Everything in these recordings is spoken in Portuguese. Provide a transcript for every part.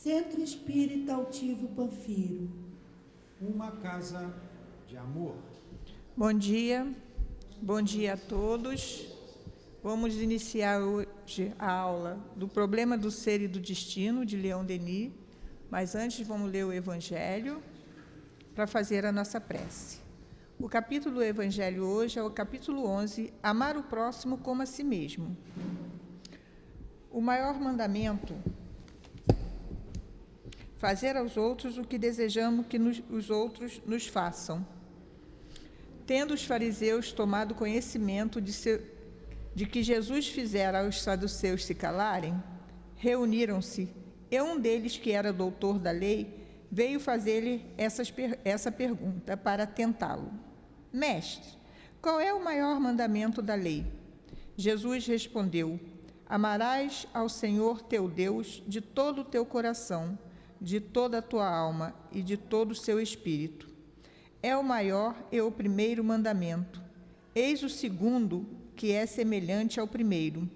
Centro Espírita Altivo Panfiro. Uma casa de amor. Bom dia a todos. Vamos iniciar hoje a aula do Problema do Ser e do Destino, de Leon Denis, mas antes vamos ler o Evangelho para fazer a nossa prece. O capítulo do Evangelho hoje é o capítulo 11, Amar o próximo como a si mesmo. O maior mandamento, fazer aos outros o que desejamos que os outros nos façam. Tendo os fariseus tomado conhecimento de que Jesus fizera aos saduceus se calarem, reuniram-se, e um deles, que era doutor da lei, veio fazer-lhe essa pergunta para tentá-lo. Mestre, qual é o maior mandamento da lei? Jesus respondeu: amarás ao Senhor teu Deus de todo o teu coração, de toda a tua alma e de todo o seu espírito. É o maior e o primeiro mandamento. Eis o segundo, que é semelhante ao primeiro.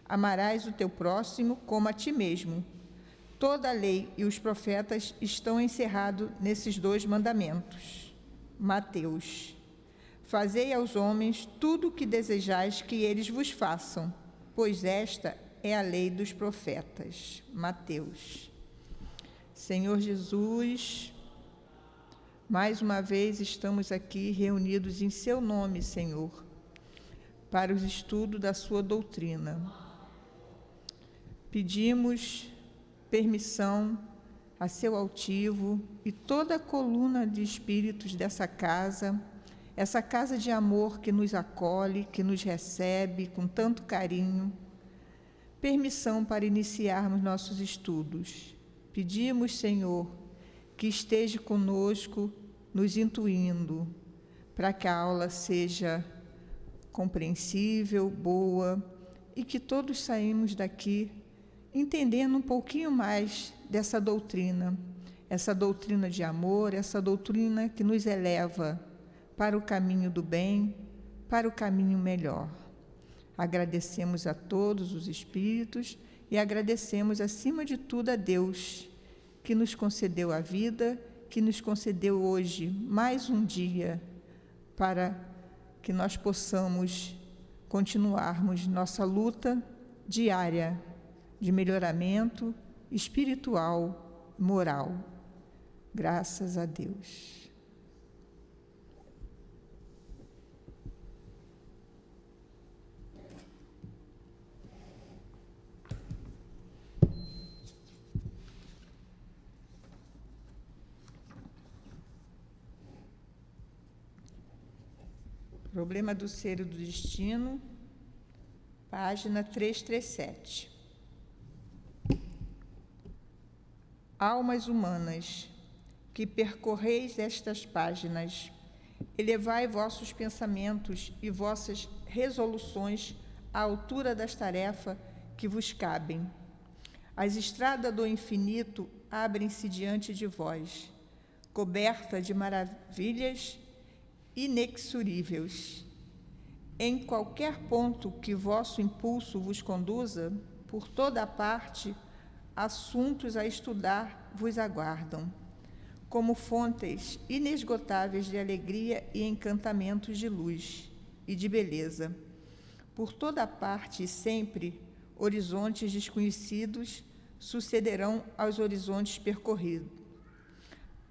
Amarás o teu próximo como a ti mesmo. Toda a lei e os profetas estão encerrados nesses dois mandamentos. Mateus. Fazei aos homens tudo o que desejais que eles vos façam, pois esta é a lei dos profetas. Mateus. Senhor Jesus, mais uma vez estamos aqui reunidos em seu nome, Senhor, para o estudo da sua doutrina. Pedimos permissão a seu altivo e toda a coluna de espíritos dessa casa, essa casa de amor que nos acolhe, que nos recebe com tanto carinho, permissão para iniciarmos nossos estudos. Pedimos, Senhor, que esteja conosco, nos intuindo, para que a aula seja compreensível, boa, e que todos saímos daqui entendendo um pouquinho mais dessa doutrina, essa doutrina de amor, essa doutrina que nos eleva para o caminho do bem, para o caminho melhor. Agradecemos a todos os espíritos e agradecemos, acima de tudo, a Deus, que nos concedeu a vida, que nos concedeu hoje mais um dia para que nós possamos continuarmos nossa luta diária de melhoramento espiritual, moral. Graças a Deus. Problema do Ser e do Destino, página 337. Almas humanas, que percorreis estas páginas, elevai vossos pensamentos e vossas resoluções à altura das tarefas que vos cabem. As estradas do infinito abrem-se diante de vós, coberta de maravilhas inexoríveis. Em qualquer ponto que vosso impulso vos conduza, por toda a parte, assuntos a estudar vos aguardam, como fontes inesgotáveis de alegria e encantamentos de luz e de beleza. Por toda a parte e sempre, horizontes desconhecidos sucederão aos horizontes percorridos.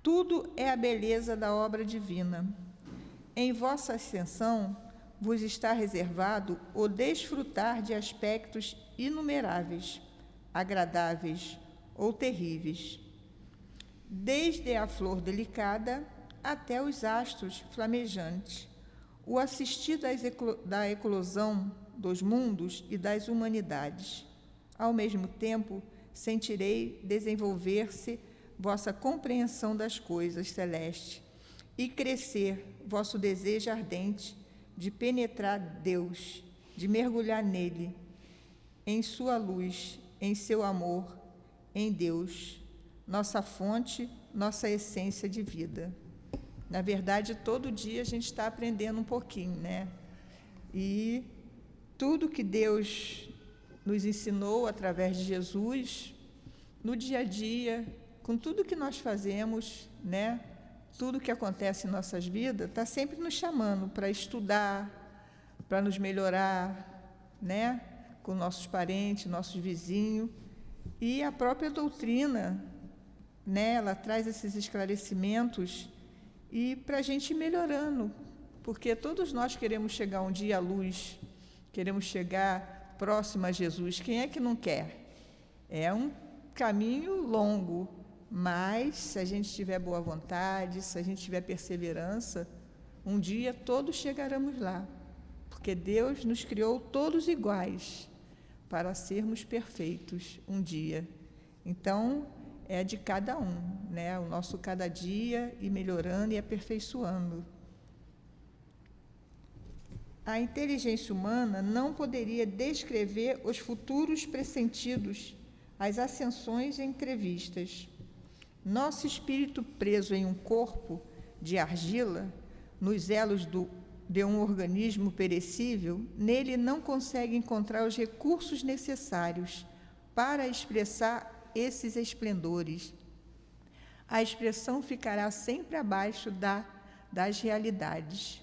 Tudo é a beleza da obra divina. Em vossa ascensão vos está reservado o desfrutar de aspectos inumeráveis, agradáveis ou terríveis, desde a flor delicada até os astros flamejantes, o assistir da eclosão dos mundos e das humanidades. Ao mesmo tempo, sentirei desenvolver-se vossa compreensão das coisas celestes e crescer vosso desejo ardente de penetrar Deus, de mergulhar nele, em sua luz, em seu amor, em Deus, nossa fonte, nossa essência de vida. Na verdade, todo dia a gente está aprendendo um pouquinho, né? E tudo que Deus nos ensinou através de Jesus, no dia a dia, com tudo que nós fazemos, né? Tudo que acontece em nossas vidas, está sempre nos chamando para estudar, para nos melhorar, né? Com nossos parentes, nossos vizinhos. E a própria doutrina, né? Ela traz esses esclarecimentos e para a gente ir melhorando, porque todos nós queremos chegar um dia à luz, queremos chegar próximo a Jesus. Quem é que não quer? É um caminho longo, mas se a gente tiver boa vontade, se a gente tiver perseverança, um dia todos chegaremos lá, porque Deus nos criou todos iguais para sermos perfeitos um dia. Então, é de cada um, né? O nosso cada dia ir melhorando e aperfeiçoando. A inteligência humana não poderia descrever os futuros pressentidos, as ascensões entrevistas. Nosso espírito preso em um corpo de argila, nos elos de um organismo perecível, nele não consegue encontrar os recursos necessários para expressar esses esplendores. A expressão ficará sempre abaixo das realidades.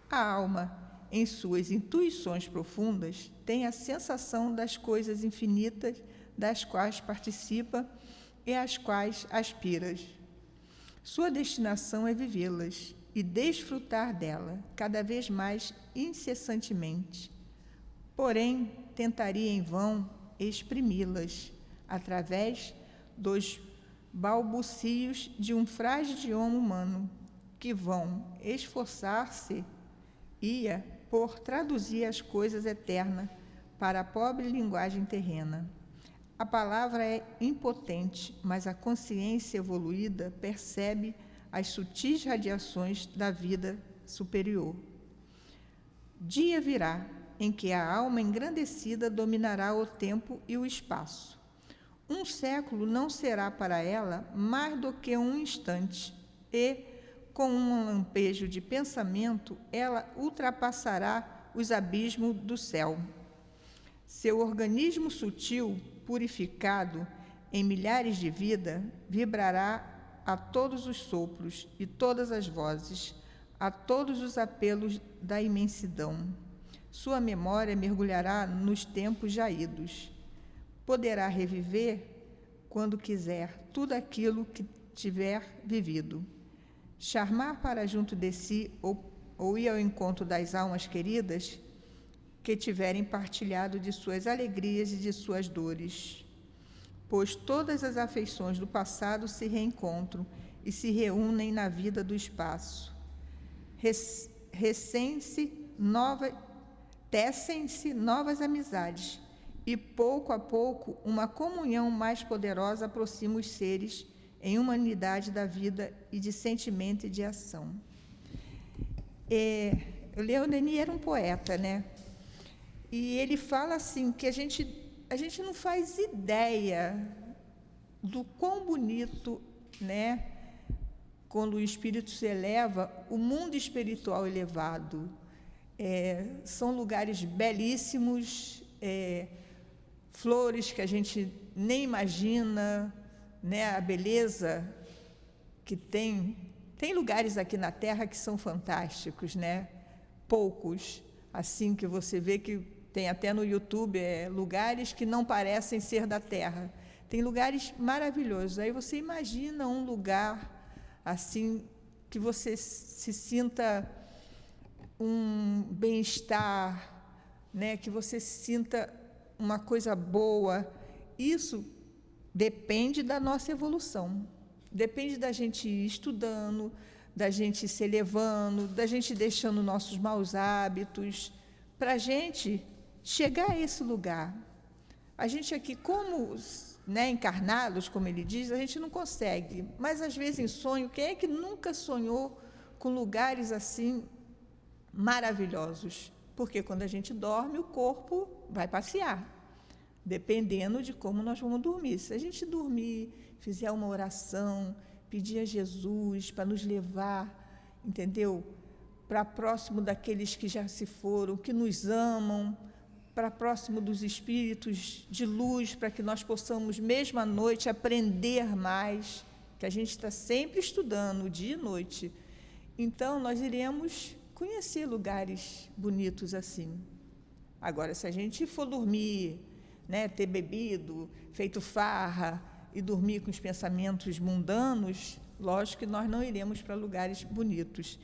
A alma, em suas intuições profundas, tem a sensação das coisas infinitas das quais participa e às quais aspira. Sua destinação é vivê-las e desfrutar dela cada vez mais incessantemente. Porém, tentaria em vão exprimi-las através dos balbucios de um frágil idioma humano, que vão esforçar-se por traduzir as coisas eternas para a pobre linguagem terrena. A palavra é impotente, mas a consciência evoluída percebe as sutis radiações da vida superior. Dia virá em que a alma engrandecida dominará o tempo e o espaço. Um século não será para ela mais do que um instante, e, com um lampejo de pensamento, ela ultrapassará os abismos do céu. Seu organismo sutil, purificado em milhares de vidas, vibrará a todos os sopros e todas as vozes, a todos os apelos da imensidão. Sua memória mergulhará nos tempos já idos. Poderá reviver, quando quiser, tudo aquilo que tiver vivido. Chamar para junto de si ou ir ao encontro das almas queridas que tiverem partilhado de suas alegrias e de suas dores, pois todas as afeições do passado se reencontram e se reúnem na vida do espaço. Tecem-se novas amizades e, pouco a pouco, uma comunhão mais poderosa aproxima os seres em uma unidade da vida e de sentimento e de ação. Leon Denis era um poeta, né? E ele fala assim, que a gente não faz ideia do quão bonito, né, quando o espírito se eleva, o mundo espiritual elevado. São lugares belíssimos, flores que a gente nem imagina, né, a beleza que tem. Tem lugares aqui na Terra que são fantásticos, né? Poucos, assim, que você vê que tem até no YouTube, lugares que não parecem ser da Terra. Tem lugares maravilhosos. Aí você imagina um lugar assim, que você se sinta um bem-estar, né? Que você sinta uma coisa boa. Isso depende da nossa evolução. Depende da gente ir estudando, da gente se elevando, da gente deixando nossos maus hábitos, para a gente chegar a esse lugar. A gente aqui, como, né, encarnados, como ele diz, a gente não consegue, mas às vezes em sonho, quem é que nunca sonhou com lugares assim maravilhosos? Porque quando a gente dorme, o corpo vai passear, dependendo de como nós vamos dormir. Se a gente dormir, fizer uma oração, pedir a Jesus para nos levar, entendeu? Para próximo daqueles que já se foram, que nos amam, para próximo dos espíritos de luz, para que nós possamos, mesmo à noite, aprender mais, que a gente está sempre estudando, dia e noite. Então, nós iremos conhecer lugares bonitos assim. Agora, se a gente for dormir, né, ter bebido, feito farra e dormir com os pensamentos mundanos, lógico que nós não iremos para lugares bonitos.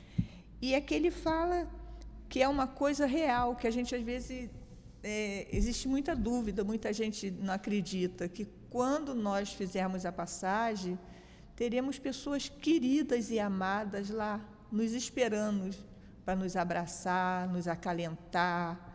E aqui ele fala que é uma coisa real, que a gente, às vezes, existe muita dúvida, muita gente não acredita, que quando nós fizermos a passagem, teremos pessoas queridas e amadas lá, nos esperando para nos abraçar, nos acalentar.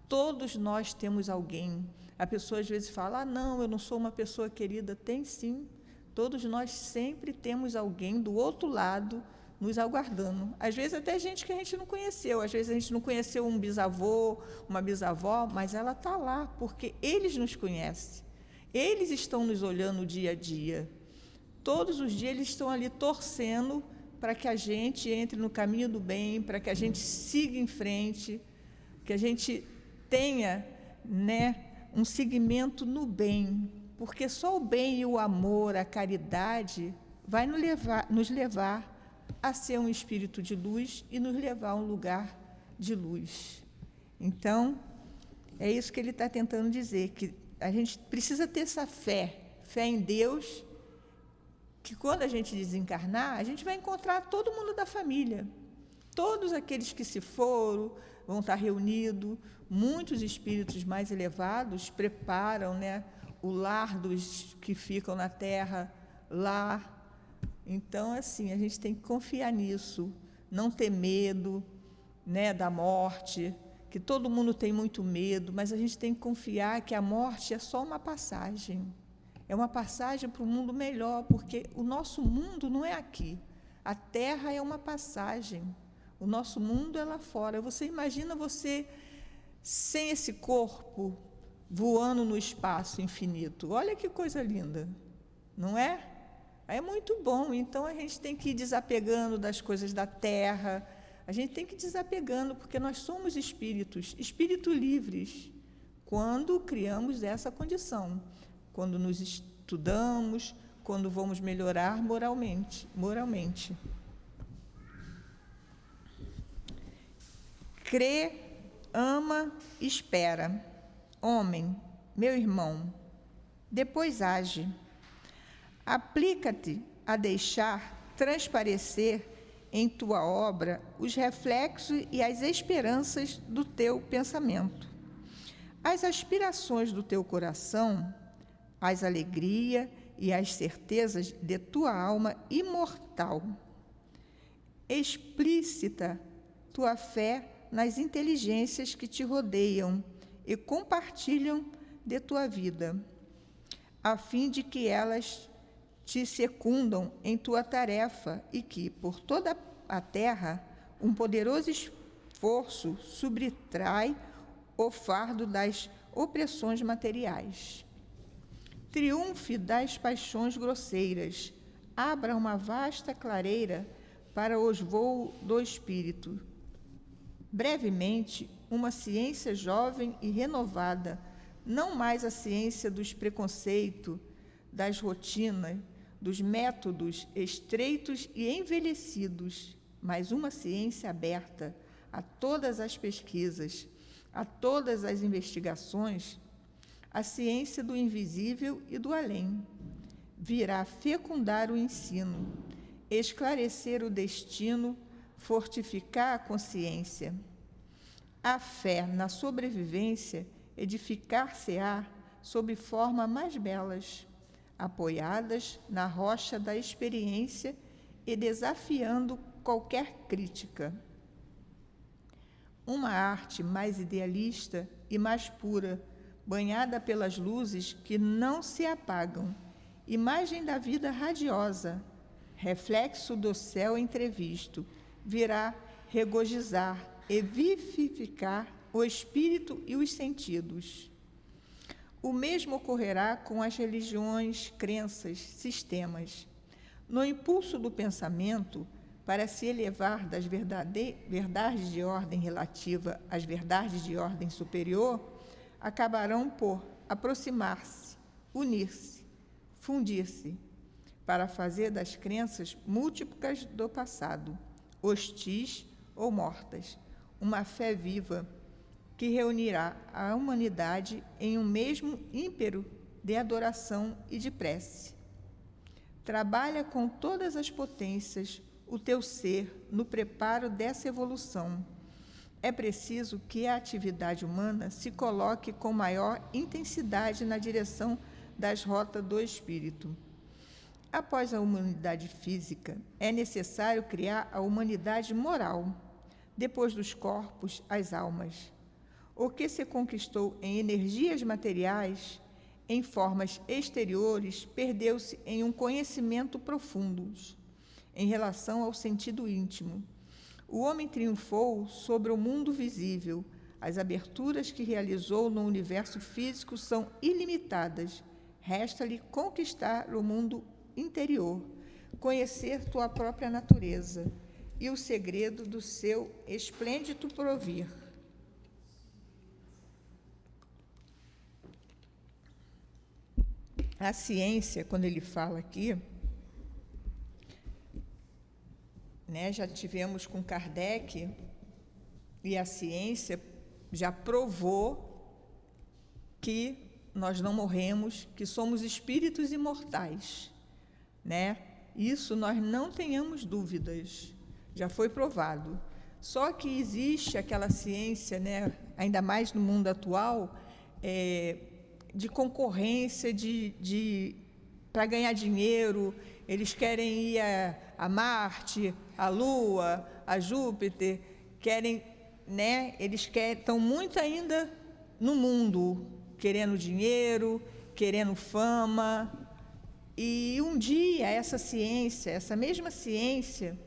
Todos nós temos alguém. A pessoa às vezes fala, não, eu não sou uma pessoa querida. Tem sim. Todos nós sempre temos alguém do outro lado nos aguardando. Às vezes até gente que a gente não conheceu. Às vezes a gente não conheceu um bisavô, uma bisavó, mas ela está lá, porque eles nos conhecem. Eles estão nos olhando dia a dia. Todos os dias eles estão ali torcendo para que a gente entre no caminho do bem, para que a gente siga em frente, que a gente tenha, né, um seguimento no bem, porque só o bem e o amor, a caridade, vai nos levar a ser um espírito de luz e nos levar a um lugar de luz. Então, é isso que ele está tentando dizer, que a gente precisa ter essa fé em Deus, que quando a gente desencarnar, a gente vai encontrar todo mundo da família. Todos aqueles que se foram vão estar reunidos. Muitos espíritos mais elevados preparam, né, o lar dos que ficam na Terra, lá. Então, assim, a gente tem que confiar nisso, não ter medo, né, da morte, que todo mundo tem muito medo, mas a gente tem que confiar que a morte é só uma passagem. É uma passagem para um mundo melhor, porque o nosso mundo não é aqui. A Terra é uma passagem. O nosso mundo é lá fora. Você imagina você sem esse corpo, voando no espaço infinito. Olha que coisa linda, não é? É muito bom. Então, a gente tem que ir desapegando das coisas da Terra. A gente tem que ir desapegando, porque nós somos espíritos livres, quando criamos essa condição. Quando nos estudamos, quando vamos melhorar moralmente. Crê, ama, espera. Homem, meu irmão, depois age. Aplica-te a deixar transparecer em tua obra os reflexos e as esperanças do teu pensamento, as aspirações do teu coração, as alegrias e as certezas de tua alma imortal. Explícita tua fé nas inteligências que te rodeiam e compartilham de tua vida, a fim de que elas te secundam em tua tarefa e que, por toda a terra, um poderoso esforço subtrai o fardo das opressões materiais. Triunfe das paixões grosseiras, abra uma vasta clareira para os voos do espírito. Brevemente, uma ciência jovem e renovada, não mais a ciência dos preconceitos, das rotinas, dos métodos estreitos e envelhecidos, mas uma ciência aberta a todas as pesquisas, a todas as investigações, a ciência do invisível e do além, virá fecundar o ensino, esclarecer o destino, fortificar a consciência. A fé na sobrevivência edificar-se-á sob formas mais belas, apoiadas na rocha da experiência e desafiando qualquer crítica. Uma arte mais idealista e mais pura, banhada pelas luzes que não se apagam, imagem da vida radiosa, reflexo do céu entrevisto, virá regozijar e vivificar o espírito e os sentidos. O mesmo ocorrerá com as religiões, crenças, sistemas. No impulso do pensamento, para se elevar das verdades de ordem relativa às verdades de ordem superior, acabarão por aproximar-se, unir-se, fundir-se, para fazer das crenças múltiplas do passado, hostis ou mortas, uma fé viva que reunirá a humanidade em um mesmo ímpeto de adoração e de prece. Trabalha com todas as potências o teu ser no preparo dessa evolução. É preciso que a atividade humana se coloque com maior intensidade na direção das rotas do espírito. Após a humanidade física, é necessário criar a humanidade moral, depois dos corpos, as almas. O que se conquistou em energias materiais, em formas exteriores, perdeu-se em um conhecimento profundo, em relação ao sentido íntimo. O homem triunfou sobre o mundo visível. As aberturas que realizou no universo físico são ilimitadas. Resta-lhe conquistar o mundo interior, conhecer tua própria natureza e o segredo do seu esplêndido provir. A ciência, quando ele fala aqui, né, já tivemos com Kardec, e a ciência já provou que nós não morremos, que somos espíritos imortais, né? Isso nós não tenhamos dúvidas, já foi provado. Só que existe aquela ciência, né, ainda mais no mundo atual, de concorrência, para ganhar dinheiro. Eles querem ir a Marte, a Lua, a Júpiter, querem, né, estão muito ainda no mundo, querendo dinheiro, querendo fama. E um dia essa ciência, essa mesma ciência,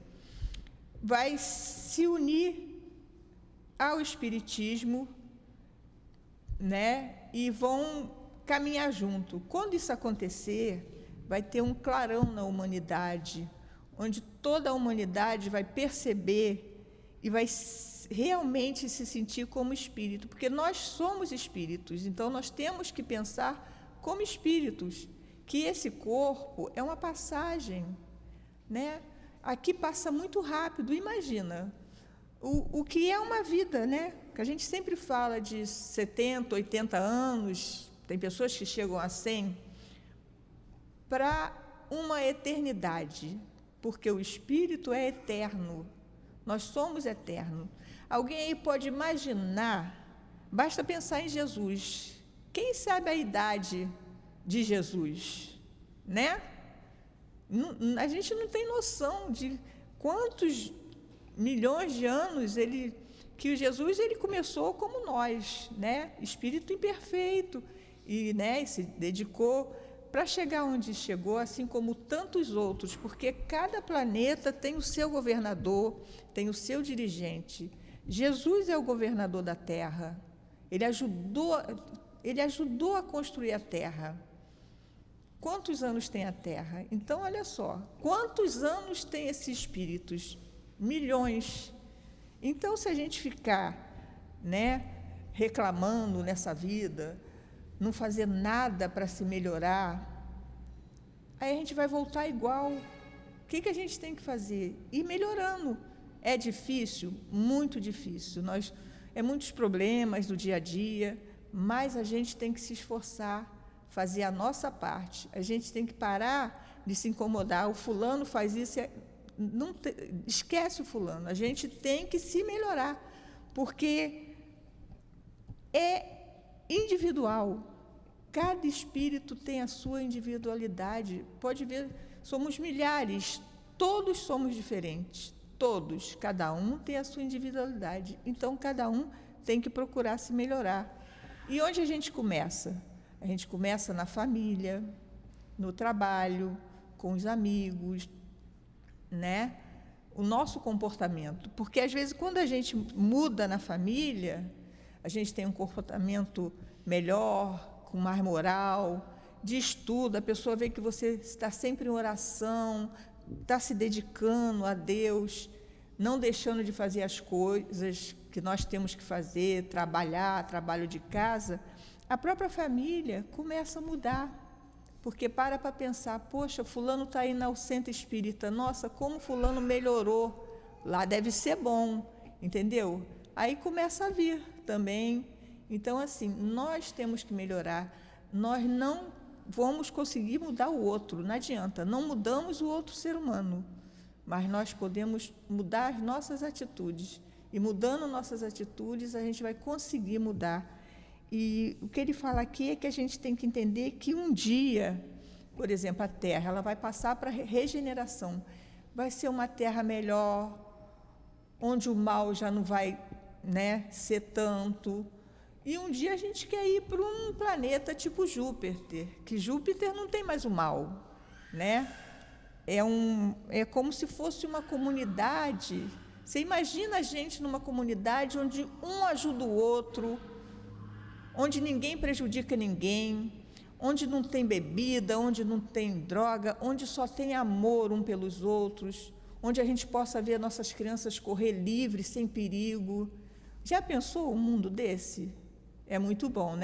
vai se unir ao espiritismo, né, e vão caminhar junto. Quando isso acontecer, vai ter um clarão na humanidade, onde toda a humanidade vai perceber e vai realmente se sentir como espírito, porque nós somos espíritos, então nós temos que pensar como espíritos, que esse corpo é uma passagem, né? Aqui passa muito rápido. Imagina o que é uma vida, né? Que a gente sempre fala de 70, 80 anos, tem pessoas que chegam a 100, para uma eternidade, porque o espírito é eterno, nós somos eternos. Alguém aí pode imaginar, basta pensar em Jesus. Quem sabe a idade de Jesus, né? A gente não tem noção de quantos milhões de anos que o Jesus começou como nós, né? Espírito imperfeito, e, né, se dedicou para chegar onde chegou, assim como tantos outros, porque cada planeta tem o seu governador, tem o seu dirigente. Jesus é o governador da Terra. Ele ajudou a construir a Terra. Quantos anos tem a Terra? Então, olha só, quantos anos tem esses espíritos? Milhões. Então, se a gente ficar, né, reclamando nessa vida, não fazer nada para se melhorar, aí a gente vai voltar igual. O que a gente tem que fazer? Ir melhorando. É difícil? Muito difícil. É muitos problemas do dia a dia, mas a gente tem que se esforçar, fazer a nossa parte. A gente tem que parar de se incomodar. O fulano faz isso, esquece o fulano. A gente tem que se melhorar, porque é individual. Cada espírito tem a sua individualidade. Pode ver, somos milhares, todos somos diferentes, todos, cada um tem a sua individualidade. Então, cada um tem que procurar se melhorar. E onde a gente começa? A gente começa na família, no trabalho, com os amigos, né? O nosso comportamento. Porque, às vezes, quando a gente muda na família, a gente tem um comportamento melhor, com mais moral, de estudo, a pessoa vê que você está sempre em oração, está se dedicando a Deus, não deixando de fazer as coisas que nós temos que fazer, trabalhar, trabalho de casa, a própria família começa a mudar. Porque para pensar, poxa, fulano está aí no centro espírita, nossa, como fulano melhorou, lá deve ser bom, entendeu? Aí começa a vir também. Então, assim, nós temos que melhorar, nós não vamos conseguir mudar o outro, não adianta, não mudamos o outro ser humano, mas nós podemos mudar as nossas atitudes, e mudando nossas atitudes, a gente vai conseguir mudar. E o que ele fala aqui é que a gente tem que entender que um dia, por exemplo, a Terra, ela vai passar para regeneração. Vai ser uma Terra melhor, onde o mal já não vai, ser tanto. E um dia a gente quer ir para um planeta tipo Júpiter, que Júpiter não tem mais o mal, É como se fosse uma comunidade. Você imagina a gente numa comunidade onde um ajuda o outro, onde ninguém prejudica ninguém, onde não tem bebida, onde não tem droga, onde só tem amor um pelos outros, onde a gente possa ver nossas crianças correr livres, sem perigo. Já pensou um mundo desse? É muito bom,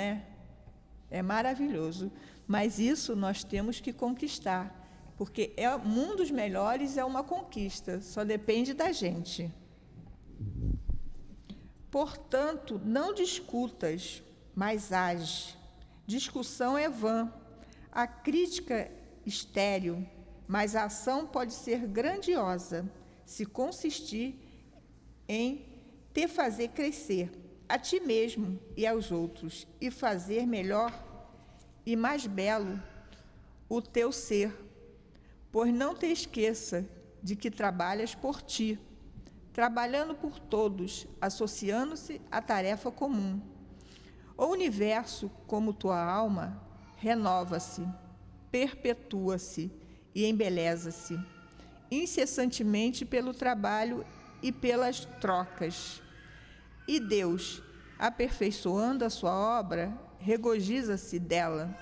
É maravilhoso. Mas isso nós temos que conquistar, porque mundos melhores é uma conquista, só depende da gente. Portanto, não discutas, mas age. Discussão é vã, a crítica estéril, mas a ação pode ser grandiosa, se consistir em te fazer crescer a ti mesmo e aos outros, e fazer melhor e mais belo o teu ser, pois não te esqueça de que trabalhas por ti, trabalhando por todos, associando-se à tarefa comum. O universo, como tua alma, renova-se, perpetua-se e embeleza-se, incessantemente pelo trabalho e pelas trocas. E Deus, aperfeiçoando a sua obra, regozija-se dela,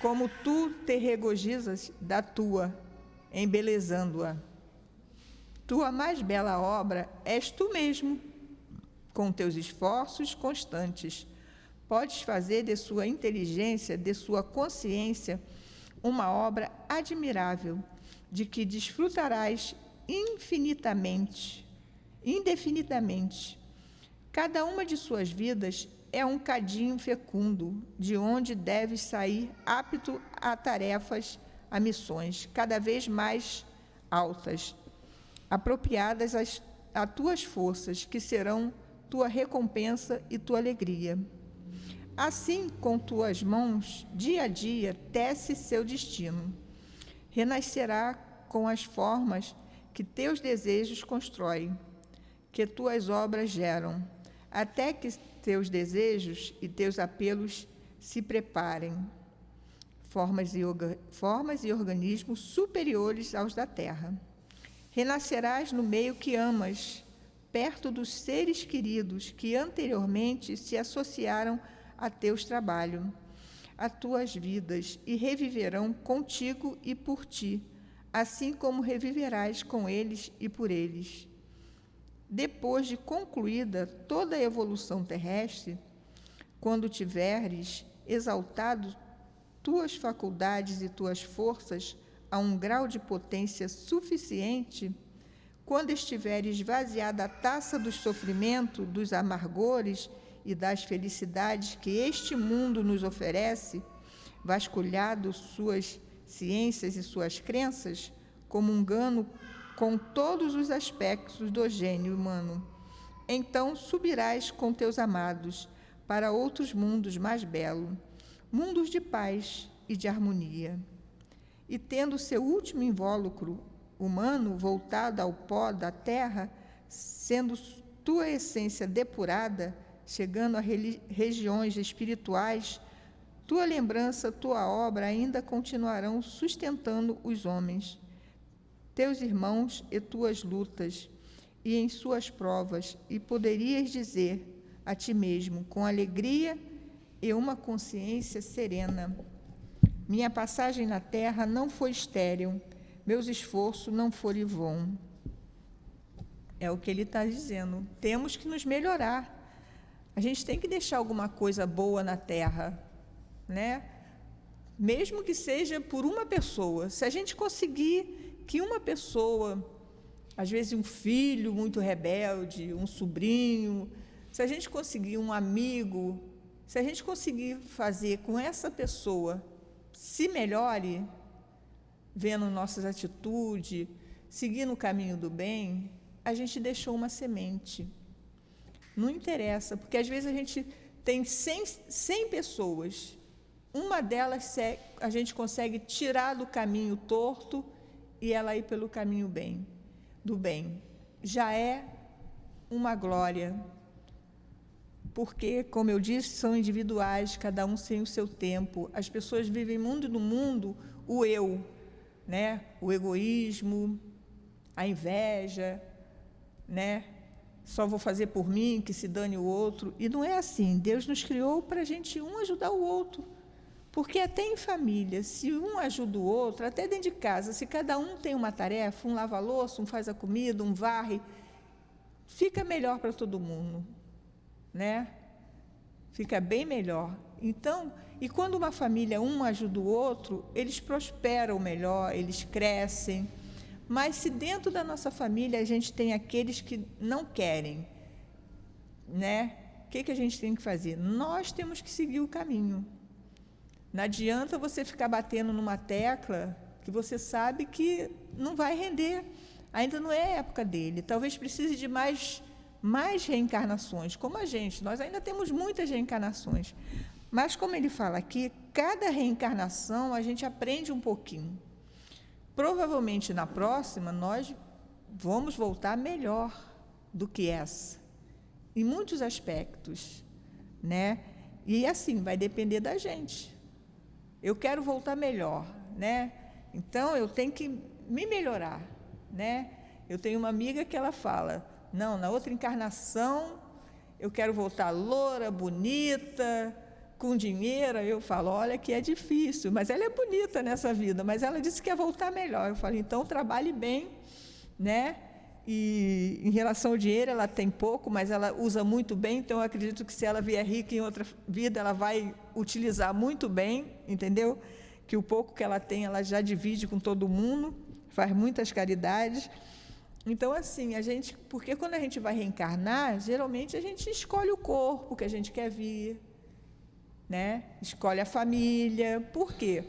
como tu te regozijas da tua, embelezando-a. Tua mais bela obra és tu mesmo, com teus esforços constantes. Podes fazer de sua inteligência, de sua consciência, uma obra admirável, de que desfrutarás indefinidamente. Cada uma de suas vidas é um cadinho fecundo, de onde deves sair apto a tarefas, a missões cada vez mais altas, apropriadas a tuas forças, que serão tua recompensa e tua alegria. Assim, com tuas mãos, dia a dia, tece seu destino. Renascerá com as formas que teus desejos constroem, que tuas obras geram, até que teus desejos e teus apelos se preparem, formas e organismos superiores aos da terra. Renascerás no meio que amas, perto dos seres queridos que anteriormente se associaram a teus trabalhos, a tuas vidas, e reviverão contigo e por ti, assim como reviverás com eles e por eles. Depois de concluída toda a evolução terrestre, quando tiveres exaltado tuas faculdades e tuas forças a um grau de potência suficiente, quando estiveres esvaziada a taça do sofrimento, dos amargores e das felicidades que este mundo nos oferece, vasculhado suas ciências e suas crenças, comungando com todos os aspectos do gênio humano, então subirás com teus amados para outros mundos mais belos, mundos de paz e de harmonia. E tendo seu último invólucro humano voltado ao pó da terra, sendo tua essência depurada, chegando a regiões espirituais, tua lembrança, tua obra ainda continuarão sustentando os homens, teus irmãos e tuas lutas, e em suas provas, e poderias dizer a ti mesmo, com alegria e uma consciência serena: minha passagem na terra não foi estéril, meus esforços não foram vãos. É o que ele está dizendo. Temos que nos melhorar. A gente tem que deixar alguma coisa boa na terra, né? Mesmo que seja por uma pessoa. Se a gente conseguir que uma pessoa, às vezes um filho muito rebelde, um sobrinho, se a gente conseguir um amigo, se a gente conseguir fazer com essa pessoa se melhore, vendo nossas atitudes, seguindo o caminho do bem, a gente deixou uma semente. Não interessa, porque às vezes a gente tem 100 pessoas, uma delas a gente consegue tirar do caminho torto e ela ir pelo caminho do bem. Já é uma glória, porque, como eu disse, são individuais, cada um tem o seu tempo. As pessoas vivem muito no mundo o eu, né? O egoísmo, a inveja, né? Só vou fazer por mim, que se dane o outro. E não é assim. Deus nos criou para a gente um ajudar o outro. Porque até em família, se um ajuda o outro, até dentro de casa, se cada um tem uma tarefa, um lava a louça, um faz a comida, um varre, fica melhor para todo mundo, né? Fica bem melhor. Então, e quando uma família, um ajuda o outro, eles prosperam melhor, eles crescem. Mas se dentro da nossa família a gente tem aqueles que não querem, né? O que a gente tem que fazer? Nós temos que seguir o caminho. Não adianta você ficar batendo numa tecla que você sabe que não vai render. Ainda não é a época dele. Talvez precise de mais reencarnações, como a gente. Nós ainda temos muitas reencarnações. Mas, como ele fala aqui, cada reencarnação a gente aprende um pouquinho. Provavelmente, na próxima, nós vamos voltar melhor do que essa, em muitos aspectos, né? E, assim, vai depender da gente. Eu quero voltar melhor, né? Então, eu tenho que me melhorar, né? Eu tenho uma amiga que ela fala, não, na outra encarnação, eu quero voltar loura, bonita, com dinheiro. Aí eu falo, olha que é difícil, mas ela é bonita nessa vida, mas ela disse que quer voltar melhor. Eu falo, então trabalhe bem, né? E em relação ao dinheiro, ela tem pouco, mas ela usa muito bem, então eu acredito que se ela vier rica em outra vida, ela vai utilizar muito bem, entendeu? Que o pouco que ela tem, ela já divide com todo mundo, faz muitas caridades. Então, assim, porque quando a gente vai reencarnar, geralmente a gente escolhe o corpo que a gente quer vir, né? Escolhe a família. Por quê?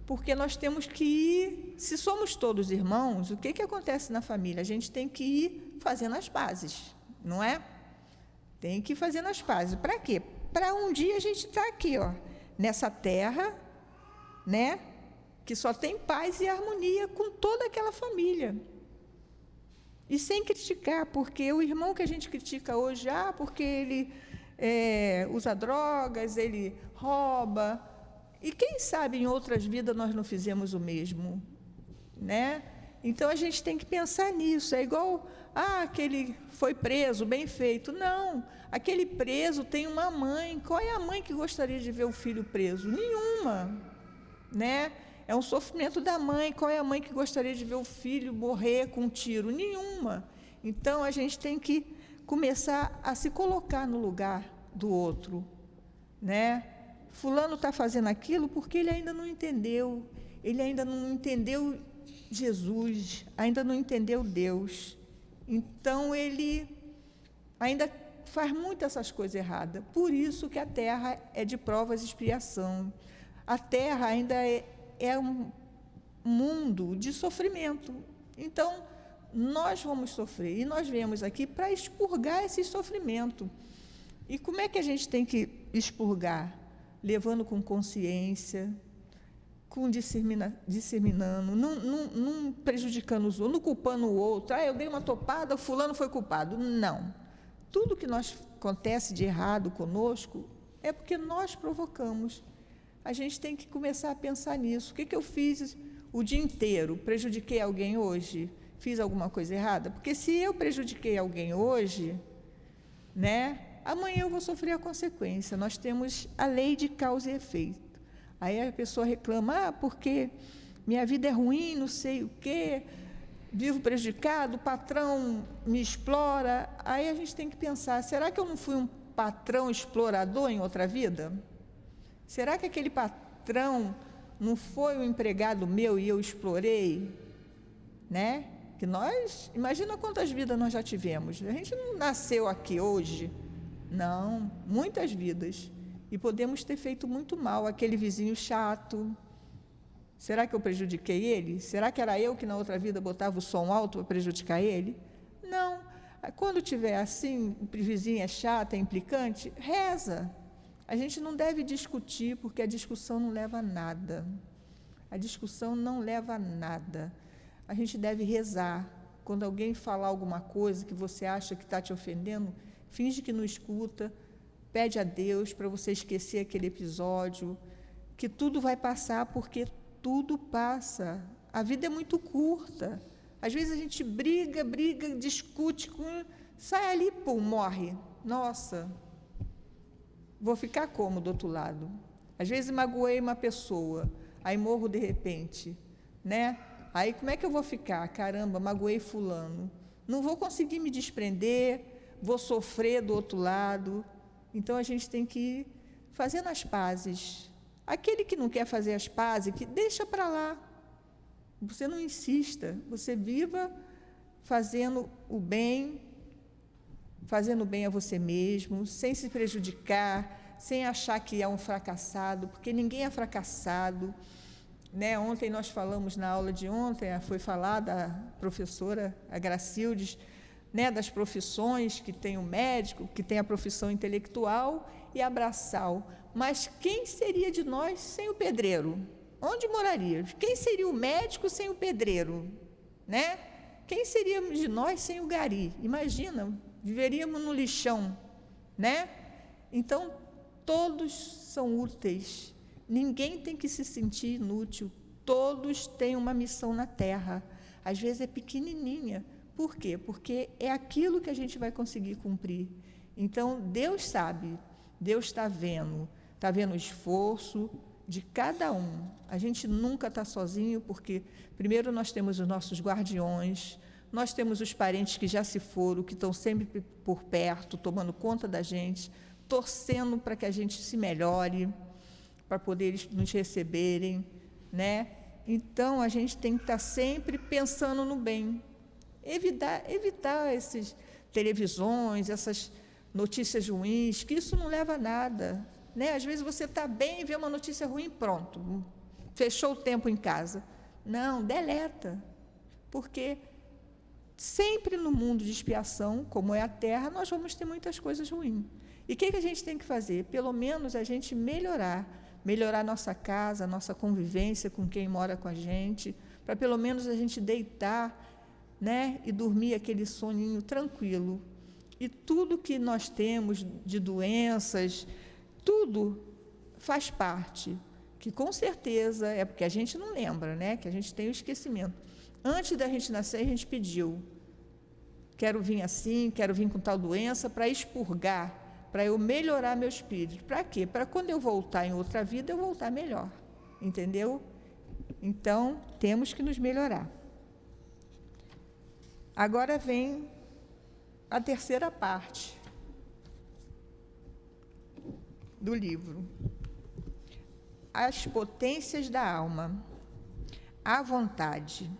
Porque nós temos que ir, se somos todos irmãos, o que acontece na família? A gente tem que ir fazendo as pazes, não é? Tem que ir fazendo as pazes. Para quê? Para um dia a gente estar aqui, ó, nessa terra, né? Que só tem paz e harmonia com toda aquela família. E sem criticar, porque o irmão que a gente critica hoje, porque ele usa drogas, ele rouba. E quem sabe em outras vidas nós não fizemos o mesmo, né? Então a gente tem que pensar nisso. É igual, aquele foi preso, bem feito. Não, aquele preso tem uma mãe. Qual é a mãe que gostaria de ver o filho preso? Nenhuma, né? É um sofrimento da mãe. Qual é a mãe que gostaria de ver o filho morrer com um tiro? Nenhuma. Então a gente tem que começar a se colocar no lugar do outro, né? Fulano está fazendo aquilo porque ele ainda não entendeu, Jesus, ainda não entendeu Deus. Então, ele ainda faz muito essas coisas erradas. Por isso que a Terra é de provas e expiação. A Terra ainda é um mundo de sofrimento. Então, nós vamos sofrer, e nós viemos aqui para expurgar esse sofrimento. E como é que a gente tem que expurgar? Levando com consciência, com disseminando, não prejudicando os outros, não culpando o outro. Eu dei uma topada, o fulano foi culpado. Não. Tudo que acontece de errado conosco é porque nós provocamos. A gente tem que começar a pensar nisso. O que eu fiz o dia inteiro? Prejudiquei alguém hoje? Fiz alguma coisa errada? Porque se eu prejudiquei alguém hoje, né? Amanhã eu vou sofrer a consequência. Nós temos a lei de causa e efeito. Aí a pessoa reclama, porque minha vida é ruim, não sei o quê. vivo prejudicado, o patrão me explora. Aí a gente tem que pensar, será que eu não fui um patrão explorador em outra vida? Será que aquele patrão não foi um empregado meu e eu explorei? Né? Que nós, imagina quantas vidas nós já tivemos. A gente não nasceu aqui hoje. Não, muitas vidas. E podemos ter feito muito mal àquele vizinho chato. Será que eu prejudiquei ele? Será que era eu que na outra vida botava o som alto para prejudicar ele? Não. Quando tiver assim, o vizinho é chato, é implicante, reza. A gente não deve discutir, porque a discussão não leva a nada. A discussão não leva a nada. A gente deve rezar. Quando alguém falar alguma coisa que você acha que está te ofendendo, finge que não escuta, pede a Deus para você esquecer aquele episódio, que tudo vai passar, porque tudo passa. A vida é muito curta. Às vezes a gente briga, discute, sai ali, pum, morre. Nossa, vou ficar como do outro lado? Às vezes magoei uma pessoa, aí morro de repente, né? Aí como é que eu vou ficar? Caramba, magoei fulano. Não vou conseguir me desprender, vou sofrer do outro lado. Então a gente tem que ir fazendo as pazes. Aquele que não quer fazer as pazes, que deixa para lá. Você não insista, você viva fazendo o bem a você mesmo, sem se prejudicar, sem achar que é um fracassado, porque ninguém é fracassado. Né? Ontem nós falamos, na aula de ontem, foi falada a professora, a Gracildes, né, das profissões, que tem o médico, que tem a profissão intelectual e a braçal. Mas quem seria de nós sem o pedreiro? Onde moraríamos? Quem seria o médico sem o pedreiro? Né? Quem seríamos de nós sem o gari? Imagina, viveríamos no lixão. Né? Então, todos são úteis. Ninguém tem que se sentir inútil. Todos têm uma missão na Terra. Às vezes é pequenininha. Por quê? Porque é aquilo que a gente vai conseguir cumprir. Então, Deus sabe, Deus está vendo o esforço de cada um. A gente nunca está sozinho, porque, primeiro, nós temos os nossos guardiões, nós temos os parentes que já se foram, que estão sempre por perto, tomando conta da gente, torcendo para que a gente se melhore, para poder eles nos receberem, né? Então, a gente tem que estar sempre pensando no bem. Evitar essas televisões, essas notícias ruins, que isso não leva a nada. Né? Às vezes você está bem e vê uma notícia ruim, pronto, fechou o tempo em casa. Não, deleta, porque sempre no mundo de expiação, como é a Terra, nós vamos ter muitas coisas ruins. E o que a gente tem que fazer? Pelo menos a gente melhorar nossa casa, nossa convivência com quem mora com a gente, para pelo menos a gente deitar, né, e dormir aquele soninho tranquilo. E tudo que nós temos de doenças, tudo faz parte, que com certeza é porque a gente não lembra, né, que a gente tem o esquecimento. Antes da gente nascer, a gente pediu, quero vir assim, quero vir com tal doença, para expurgar, para eu melhorar meu espírito. Para quê? Para quando eu voltar em outra vida, eu voltar melhor, entendeu? Então, temos que nos melhorar. Agora vem a terceira parte do livro. As potências da alma. A vontade.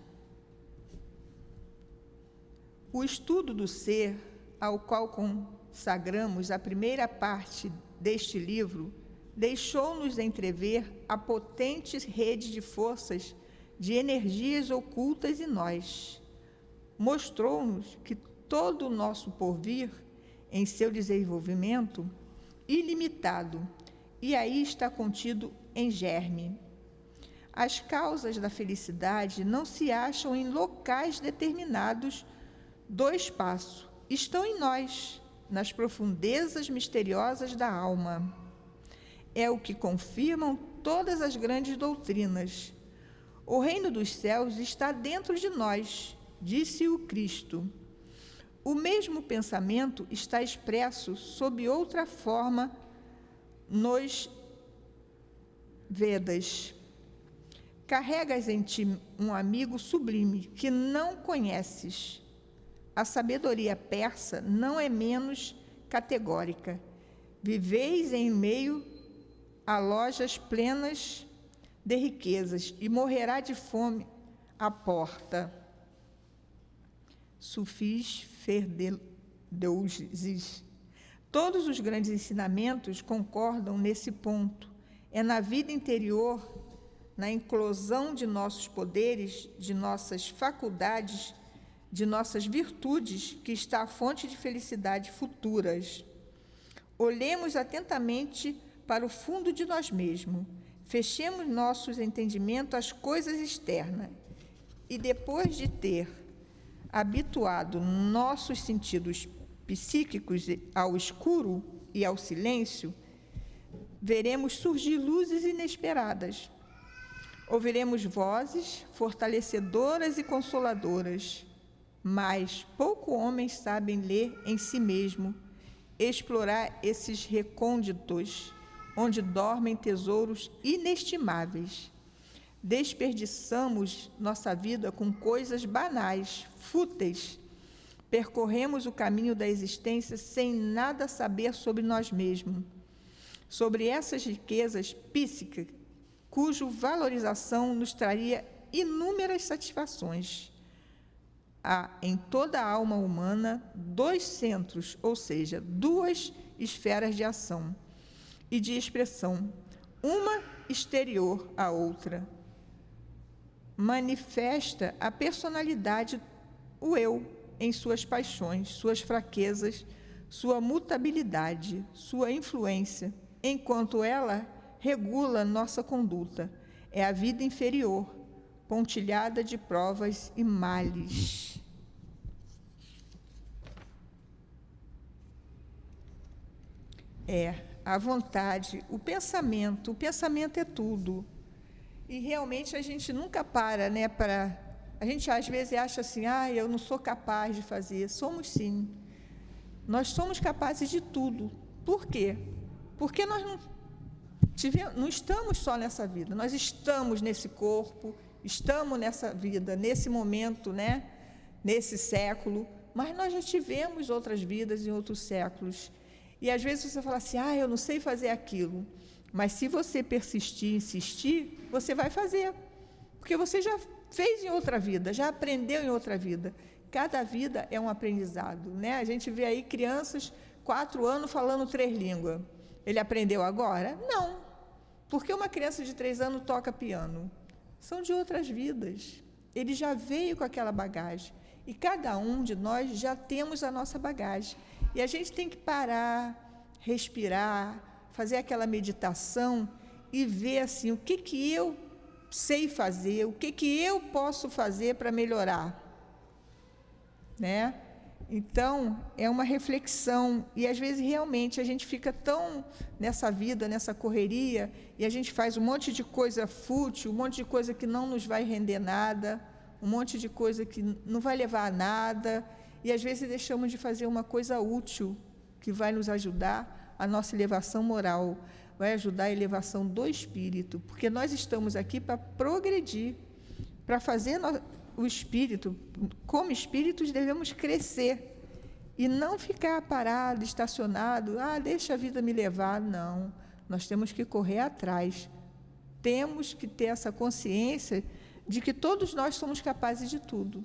O estudo do ser, ao qual consagramos a primeira parte deste livro, deixou-nos entrever a potente rede de forças, de energias ocultas em nós. Mostrou-nos que todo o nosso porvir, em seu desenvolvimento, ilimitado, e aí está contido em germe. As causas da felicidade não se acham em locais determinados do espaço, estão em nós, nas profundezas misteriosas da alma. É o que confirmam todas as grandes doutrinas. O reino dos céus está dentro de nós, disse o Cristo. O mesmo pensamento está expresso sob outra forma nos Vedas. carregas em ti um amigo sublime que não conheces. A sabedoria persa não é menos categórica. Viveis em meio a lojas plenas de riquezas e morrerá de fome à porta. Sufis Ferdowsis. Todos os grandes ensinamentos concordam nesse ponto. É na vida interior, na inclusão de nossos poderes, de nossas faculdades, de nossas virtudes, que está a fonte de felicidade futuras. Olhemos atentamente para o fundo de nós mesmos, fechemos nossos entendimentos às coisas externas e, depois de ter habituado nossos sentidos psíquicos ao escuro e ao silêncio, veremos surgir luzes inesperadas. Ouviremos vozes fortalecedoras e consoladoras, mas poucos homens sabem ler em si mesmo, explorar esses recônditos onde dormem tesouros inestimáveis. Desperdiçamos nossa vida com coisas banais, fúteis. Percorremos o caminho da existência sem nada saber sobre nós mesmos, sobre essas riquezas psíquicas, cuja valorização nos traria inúmeras satisfações. Há em toda a alma humana 2 centros, ou seja, 2 esferas de ação e de expressão, uma exterior à outra. Manifesta a personalidade, o eu, em suas paixões, suas fraquezas, sua mutabilidade, sua influência, enquanto ela regula nossa conduta. É a vida inferior, pontilhada de provas e males. A vontade, o pensamento é tudo. E realmente a gente nunca para, né, a gente às vezes acha assim, eu não sou capaz de fazer. Somos sim. Nós somos capazes de tudo. Por quê? Porque nós não estamos só nessa vida, nós estamos nesse corpo, estamos nessa vida, nesse momento, né, nesse século, mas nós já tivemos outras vidas em outros séculos. E às vezes você fala assim, eu não sei fazer aquilo, mas se você persistir, insistir, você vai fazer, porque você já fez em outra vida, já aprendeu em outra vida. Cada vida é um aprendizado, né? A gente vê aí crianças, 4 anos, falando 3 línguas. Ele aprendeu agora? Não, porque uma criança de 3 anos toca piano. São de outras vidas. Ele já veio com aquela bagagem. E cada um de nós já temos a nossa bagagem. E a gente tem que parar, respirar, fazer aquela meditação e ver assim, o que eu sei fazer, o que eu posso fazer para melhorar, né? Então, é uma reflexão, e às vezes realmente a gente fica tão nessa vida, nessa correria, e a gente faz um monte de coisa fútil, um monte de coisa que não nos vai render nada, um monte de coisa que não vai levar a nada, e às vezes deixamos de fazer uma coisa útil, que vai nos ajudar a nossa elevação moral, vai ajudar a elevação do espírito, porque nós estamos aqui para progredir, para fazer o espírito, como espíritos devemos crescer, e não ficar parado, estacionado, deixa a vida me levar, não, nós temos que correr atrás, temos que ter essa consciência de que todos nós somos capazes de tudo,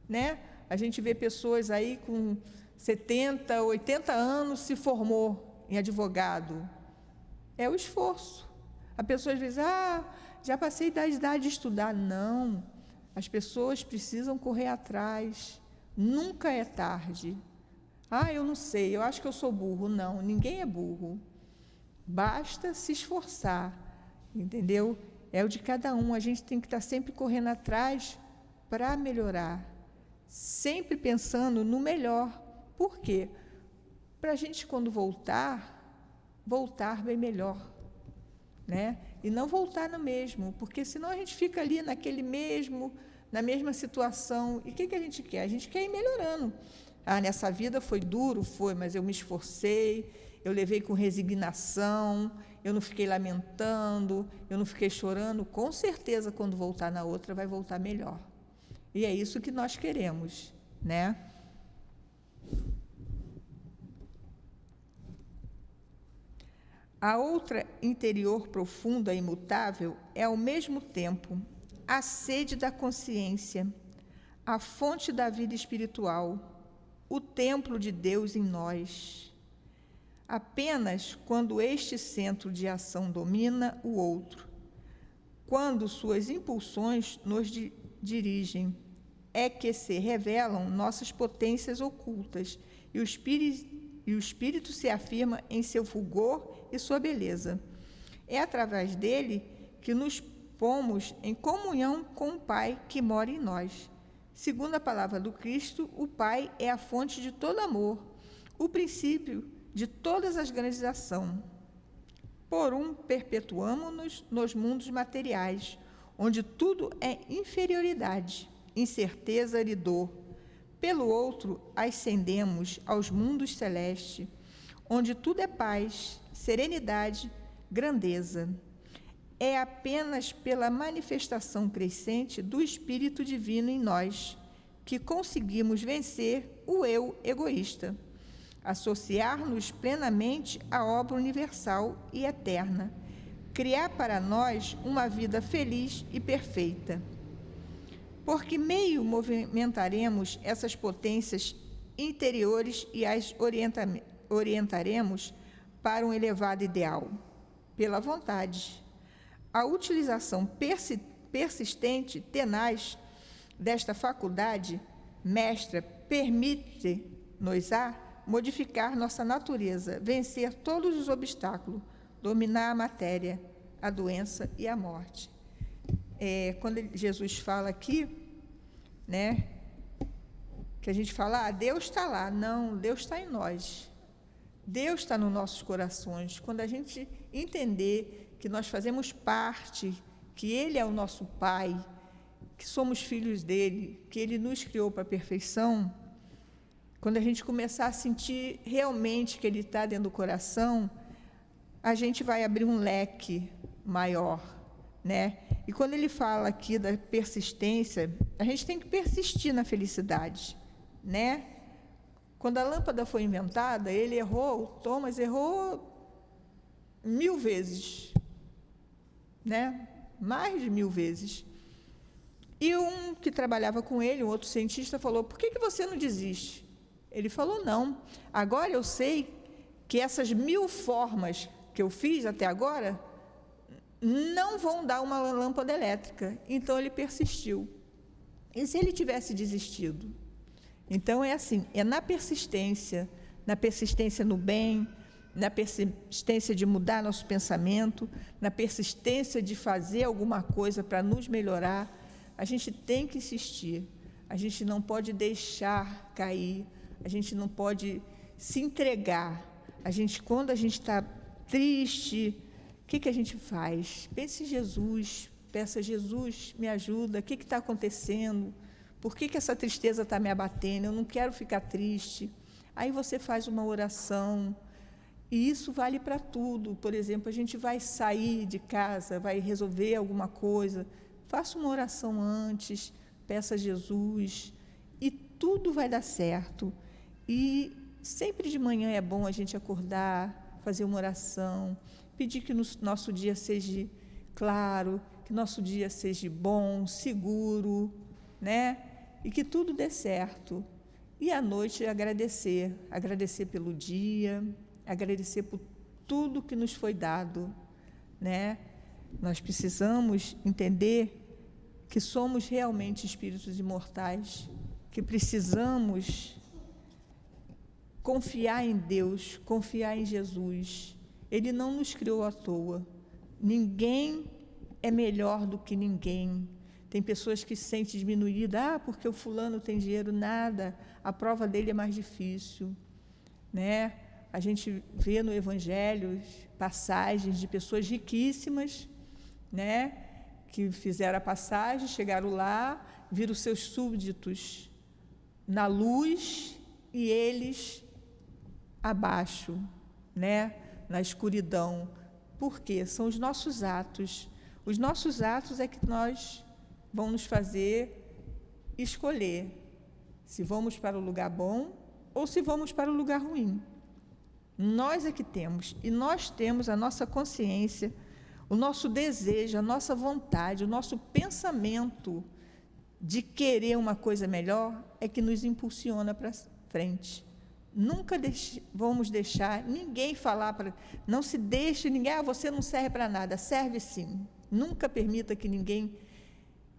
né? A gente vê pessoas aí com 70, 80 anos, se formou em advogado. É o esforço. A pessoa às vezes, já passei da idade de estudar. Não, as pessoas precisam correr atrás. Nunca é tarde. Eu não sei, eu acho que eu sou burro. Não, ninguém é burro. Basta se esforçar, entendeu? É o de cada um. A gente tem que estar sempre correndo atrás para melhorar. Sempre pensando no melhor. Por quê? Para a gente, quando voltar bem melhor, né? E não voltar no mesmo, porque senão a gente fica ali na mesma situação. E o que a gente quer? A gente quer ir melhorando. Nessa vida foi duro, mas eu me esforcei, eu levei com resignação, eu não fiquei lamentando, eu não fiquei chorando, com certeza, quando voltar na outra, vai voltar melhor. E é isso que nós queremos, né? A outra interior profunda e imutável é, ao mesmo tempo, a sede da consciência, a fonte da vida espiritual, o templo de Deus em nós. Apenas quando este centro de ação domina o outro, quando suas impulsões nos dirigem, é que se revelam nossas potências ocultas e o espírito se afirma em seu fulgor e sua beleza. É através dele que nos pomos em comunhão com o Pai que mora em nós. Segundo a palavra do Cristo, o Pai é a fonte de todo amor, o princípio de todas as grandes ações. Por um, perpetuamo-nos nos mundos materiais, onde tudo é inferioridade, incerteza e dor. Pelo outro, ascendemos aos mundos celestes, onde tudo é paz, serenidade, grandeza. É apenas pela manifestação crescente do Espírito Divino em nós que conseguimos vencer o eu egoísta, associar-nos plenamente à obra universal e eterna, criar para nós uma vida feliz e perfeita. Por que meio movimentaremos essas potências interiores e as orientaremos para um elevado ideal? Pela vontade. A utilização persistente, tenaz, desta faculdade mestra permite-nos-á modificar nossa natureza, vencer todos os obstáculos, dominar a matéria, a doença e a morte. Quando Jesus fala aqui, né, que a gente fala, Deus está lá. Não, Deus está em nós. Deus está nos nossos corações. Quando a gente entender que nós fazemos parte, que Ele é o nosso Pai, que somos filhos dEle, que Ele nos criou para a perfeição, quando a gente começar a sentir realmente que Ele está dentro do coração, a gente vai abrir um leque maior, né? E quando ele fala aqui da persistência, a gente tem que persistir na felicidade, né? Quando a lâmpada foi inventada, ele errou, Thomas errou 1000 vezes, né? Mais de 1000 vezes. E um que trabalhava com ele, um outro cientista, falou, por que você não desiste? Ele falou, não, agora eu sei que essas 1000 formas que eu fiz até agora não vão dar uma lâmpada elétrica. Então, ele persistiu. E se ele tivesse desistido? Então, é assim, é na persistência no bem, na persistência de mudar nosso pensamento, na persistência de fazer alguma coisa para nos melhorar, a gente tem que insistir. A gente não pode deixar cair, a gente não pode se entregar. Quando a gente está triste, o que a gente faz? Pense em Jesus, peça a Jesus, me ajuda, o que está acontecendo? Por que essa tristeza está me abatendo? Eu não quero ficar triste. Aí você faz uma oração, e isso vale para tudo. Por exemplo, a gente vai sair de casa, vai resolver alguma coisa, faça uma oração antes, peça a Jesus, e tudo vai dar certo. E sempre de manhã é bom a gente acordar, fazer uma oração, pedir que nosso dia seja claro, que nosso dia seja bom, seguro, né? E que tudo dê certo. E à noite agradecer pelo dia, agradecer por tudo que nos foi dado, né? Nós precisamos entender que somos realmente espíritos imortais, que precisamos confiar em Deus, confiar em Jesus. Ele não nos criou à toa. Ninguém é melhor do que ninguém. Tem pessoas que se sentem diminuídas, porque o fulano tem dinheiro, nada, a prova dele é mais difícil, né? A gente vê no Evangelho passagens de pessoas riquíssimas, né? Que fizeram a passagem, chegaram lá, viram os seus súditos na luz e eles abaixo, né, na escuridão. Por quê? São os nossos atos. Os nossos atos é que nós vão nos fazer escolher se vamos para o lugar bom ou se vamos para o lugar ruim. Nós é que temos, e nós temos a nossa consciência, o nosso desejo, a nossa vontade, o nosso pensamento de querer uma coisa melhor é que nos impulsiona para frente. Nunca vamos deixar ninguém falar para... Não se deixe ninguém, você não serve para nada. Serve sim. Nunca permita que ninguém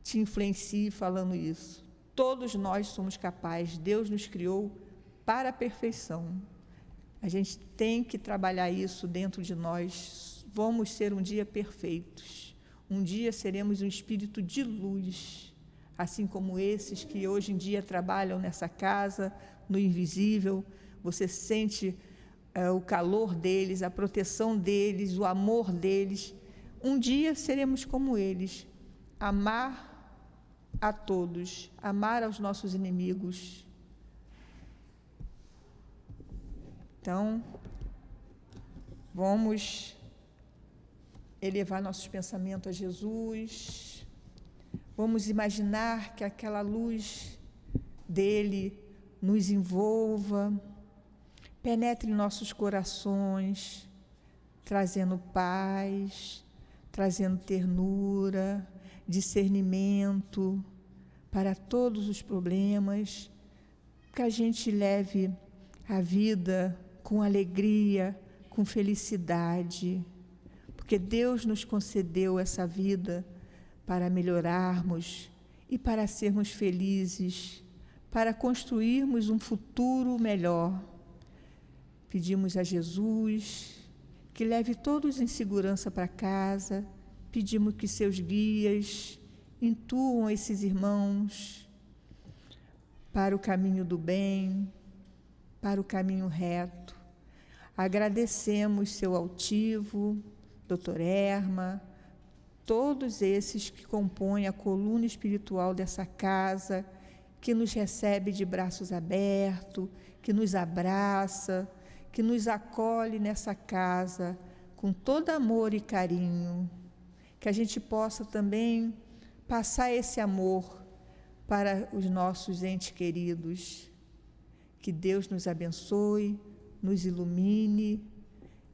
te influencie falando isso. Todos nós somos capazes. Deus nos criou para a perfeição. A gente tem que trabalhar isso dentro de nós. Vamos ser um dia perfeitos. Um dia seremos um espírito de luz, assim como esses que hoje em dia trabalham nessa casa, no invisível. Você sente o calor deles, a proteção deles, o amor deles. Um dia seremos como eles, amar a todos, amar aos nossos inimigos. Então, vamos elevar nossos pensamentos a Jesus, vamos imaginar que aquela luz dele nos envolva, penetre em nossos corações, trazendo paz, trazendo ternura, discernimento para todos os problemas, que a gente leve a vida com alegria, com felicidade, porque Deus nos concedeu essa vida para melhorarmos e para sermos felizes, para construirmos um futuro melhor. Pedimos a Jesus que leve todos em segurança para casa, pedimos que seus guias intuam esses irmãos para o caminho do bem, para o caminho reto. Agradecemos seu altivo, Dr. Erma, todos esses que compõem a coluna espiritual dessa casa, que nos recebe de braços abertos, que nos abraça, que nos acolhe nessa casa com todo amor e carinho, que a gente possa também passar esse amor para os nossos entes queridos. Que Deus nos abençoe, nos ilumine,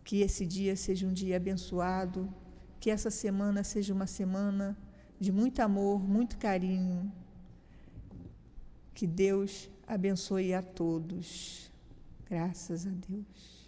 que esse dia seja um dia abençoado, que essa semana seja uma semana de muito amor, muito carinho. Que Deus abençoe a todos. Graças a Deus.